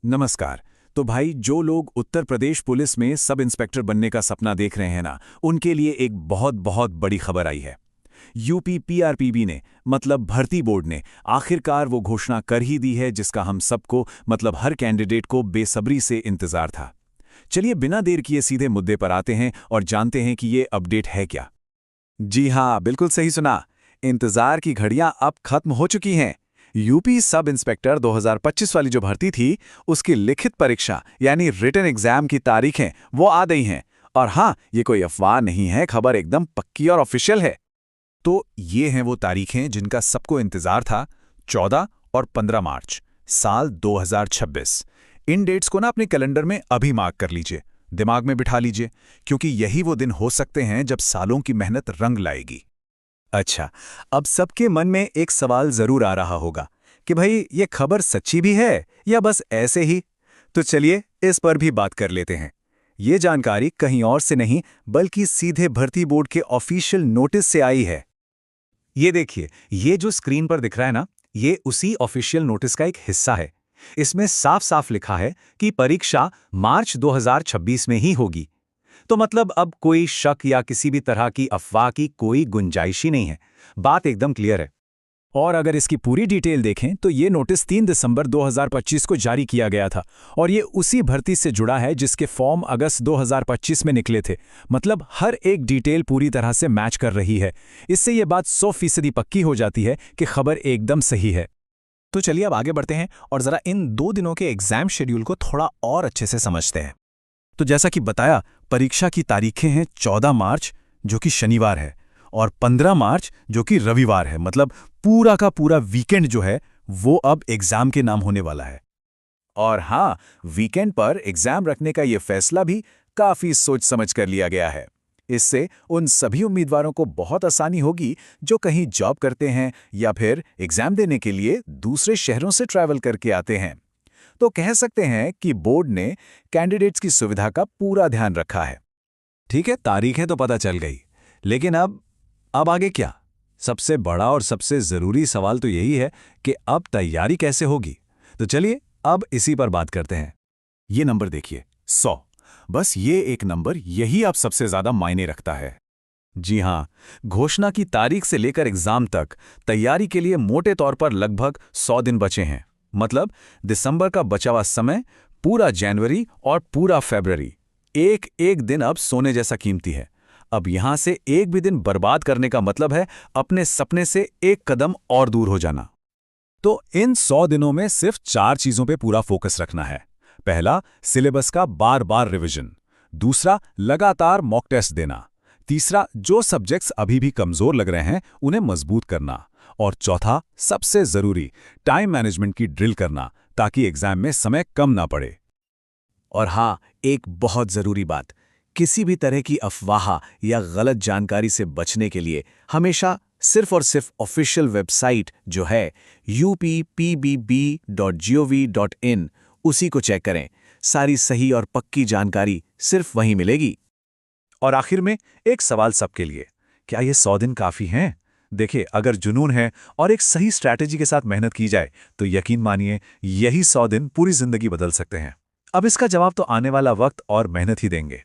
नमस्कार। तो भाई, जो लोग उत्तर प्रदेश पुलिस में सब इंस्पेक्टर बनने का सपना देख रहे हैं ना, उनके लिए एक बहुत बहुत बड़ी खबर आई है। यूपी पीआरपीबी ने, मतलब भर्ती बोर्ड ने, आखिरकार वो घोषणा कर ही दी है जिसका हम सबको, मतलब हर कैंडिडेट को बेसब्री से इंतजार था। चलिए बिना देर किए सीधे मुद्दे पर आते हैं और जानते हैं कि ये अपडेट है क्या। जी हाँ, बिल्कुल सही सुना। इंतजार की घड़ियां अब खत्म हो चुकी हैं। यूपी सब इंस्पेक्टर 2025 वाली जो भर्ती थी, उसकी लिखित परीक्षा यानी रिटन एग्जाम की तारीखें वो आ गई हैं। और हाँ, ये कोई अफवाह नहीं है, खबर एकदम पक्की और ऑफिशियल है। तो ये हैं वो तारीखें जिनका सबको इंतजार था। 14 और 15 मार्च साल 2026। इन डेट्स को ना अपने कैलेंडर में अभी मार्क कर लीजिए, दिमाग में बिठा लीजिए, क्योंकि यही वो दिन हो सकते हैं जब सालों की मेहनत रंग लाएगी। अच्छा, अब सबके मन में एक सवाल जरूर आ रहा होगा कि भाई ये खबर सच्ची भी है या बस ऐसे ही। तो चलिए इस पर भी बात कर लेते हैं। ये जानकारी कहीं और से नहीं बल्कि सीधे भर्ती बोर्ड के ऑफिशियल नोटिस से आई है। ये देखिए, ये जो स्क्रीन पर दिख रहा है ना, ये उसी ऑफिशियल नोटिस का एक हिस्सा है। इसमें साफ साफ लिखा है कि परीक्षा मार्च 2026 में ही होगी। तो मतलब अब कोई शक या किसी भी तरह की अफवाह की कोई गुंजाइश ही नहीं है। बात एकदम क्लियर है। और अगर इसकी पूरी डिटेल देखें तो ये नोटिस 3 दिसंबर 2025 को जारी किया गया था, और ये उसी भर्ती से जुड़ा है जिसके फॉर्म अगस्त 2025 में निकले थे। मतलब हर एक डिटेल पूरी तरह से मैच कर रही है। इससे ये बात 100% पक्की हो जाती है कि खबर एकदम सही है। तो चलिए अब आगे बढ़ते हैं और जरा इन 2 दिनों के एग्जाम शेड्यूल को थोड़ा और अच्छे से समझते हैं। तो जैसा कि बताया, परीक्षा की तारीखें हैं 14 मार्च जो कि शनिवार है, और 15 मार्च जो कि रविवार है। मतलब पूरा का पूरा वीकेंड जो है वो अब एग्जाम के नाम होने वाला है। और हाँ, वीकेंड पर एग्जाम रखने का ये फैसला भी काफी सोच समझ कर लिया गया है। इससे उन सभी उम्मीदवारों को बहुत आसानी होगी जो कहीं जॉब करते हैं या फिर एग्जाम देने के लिए दूसरे शहरों से ट्रैवल करके आते हैं। तो कह सकते हैं कि बोर्ड ने कैंडिडेट्स की सुविधा का पूरा ध्यान रखा है। ठीक है, तारीखें तो पता चल गई, लेकिन अब आगे क्या? सबसे बड़ा और सबसे जरूरी सवाल तो यही है कि अब तैयारी कैसे होगी। तो चलिए अब इसी पर बात करते हैं। ये नंबर देखिए, 100। बस ये एक नंबर, यही अब सबसे ज्यादा मायने रखता है। जी हां, घोषणा की तारीख से लेकर एग्जाम तक तैयारी के लिए मोटे तौर पर लगभग 100 दिन बचे हैं। मतलब दिसंबर का बचा हुआ समय, पूरा जनवरी और पूरा फरवरी, एक एक दिन अब सोने जैसा कीमती है। अब यहां से एक भी दिन बर्बाद करने का मतलब है अपने सपने से एक कदम और दूर हो जाना। तो इन 100 दिनों में सिर्फ 4 चीजों पे पूरा फोकस रखना है। पहला, सिलेबस का बार बार रिवीजन। दूसरा, लगातार मॉक टेस्ट देना। तीसरा, जो सब्जेक्ट्स अभी भी कमजोर लग रहे हैं उन्हें मजबूत करना। और चौथा, सबसे जरूरी, टाइम मैनेजमेंट की ड्रिल करना, ताकि एग्जाम में समय कम ना पड़े। और हाँ, एक बहुत जरूरी बात, किसी भी तरह की अफवाह या गलत जानकारी से बचने के लिए हमेशा सिर्फ और सिर्फ ऑफिशियल वेबसाइट जो है uppbb.gov.in, उसी को चेक करें। सारी सही और पक्की जानकारी सिर्फ वहीं मिलेगी। और आखिर में एक सवाल सबके लिए, क्या ये 100 दिन काफी हैं? देखिए, अगर जुनून है और एक सही स्ट्रैटेजी के साथ मेहनत की जाए तो यकीन मानिए यही 100 दिन पूरी जिंदगी बदल सकते हैं। अब इसका जवाब तो आने वाला वक्त और मेहनत ही देंगे।